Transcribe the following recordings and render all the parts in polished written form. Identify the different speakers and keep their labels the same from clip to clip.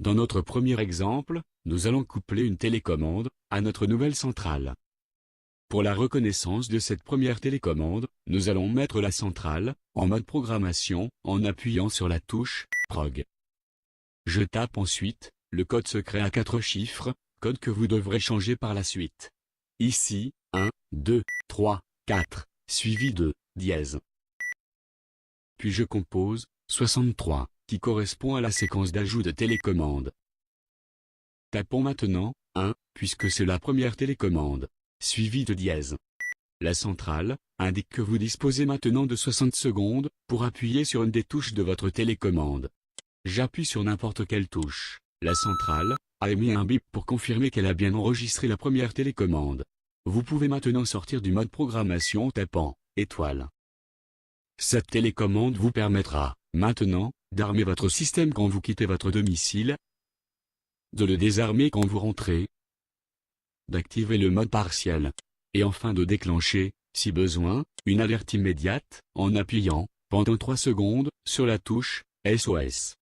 Speaker 1: Dans notre premier exemple, nous allons coupler une télécommande à notre nouvelle centrale. Pour la reconnaissance de cette première télécommande, nous allons mettre la centrale en mode programmation en appuyant sur la touche « Prog ». Je tape ensuite le code secret à 4 chiffres, code que vous devrez changer par la suite. Ici, 1, 2, 3, 4, suivi de dièse. Puis je compose 63, qui correspond à la séquence d'ajout de télécommande. Tapons maintenant 1, puisque c'est la première télécommande, suivi de dièse. La centrale indique que vous disposez maintenant de 60 secondes pour appuyer sur une des touches de votre télécommande. J'appuie sur n'importe quelle touche. La centrale a émis un bip pour confirmer qu'elle a bien enregistré la première télécommande. Vous pouvez maintenant sortir du mode programmation en tapant étoile. Cette télécommande vous permettra, maintenant, d'armer votre système quand vous quittez votre domicile, de le désarmer quand vous rentrez, d'activer le mode partiel, et enfin de déclencher, si besoin, une alerte immédiate, en appuyant, pendant 3 secondes, sur la touche SOS.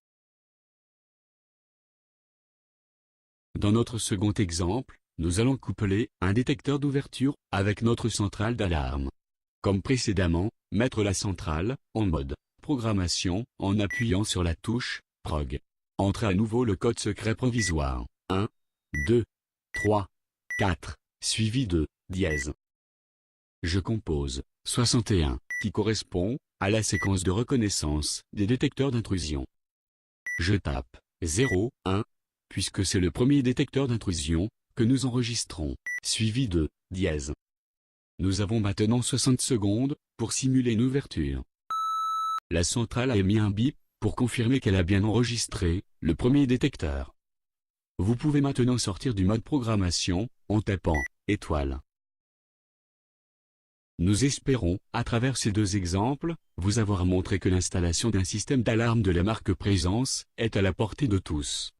Speaker 1: Dans notre second exemple, nous allons coupler un détecteur d'ouverture avec notre centrale d'alarme. Comme précédemment, mettre la centrale en mode programmation en appuyant sur la touche Prog. Entrez à nouveau le code secret provisoire 1, 2, 3, 4, suivi de dièse. Je compose 61, qui correspond à la séquence de reconnaissance des détecteurs d'intrusion. Je tape 0, 1, puisque c'est le premier détecteur d'intrusion que nous enregistrons, suivi de dièse. Nous avons maintenant 60 secondes pour simuler une ouverture. La centrale a émis un bip pour confirmer qu'elle a bien enregistré le premier détecteur. Vous pouvez maintenant sortir du mode programmation en tapant étoile. Nous espérons, à travers ces deux exemples, vous avoir montré que l'installation d'un système d'alarme de la marque Présence est à la portée de tous.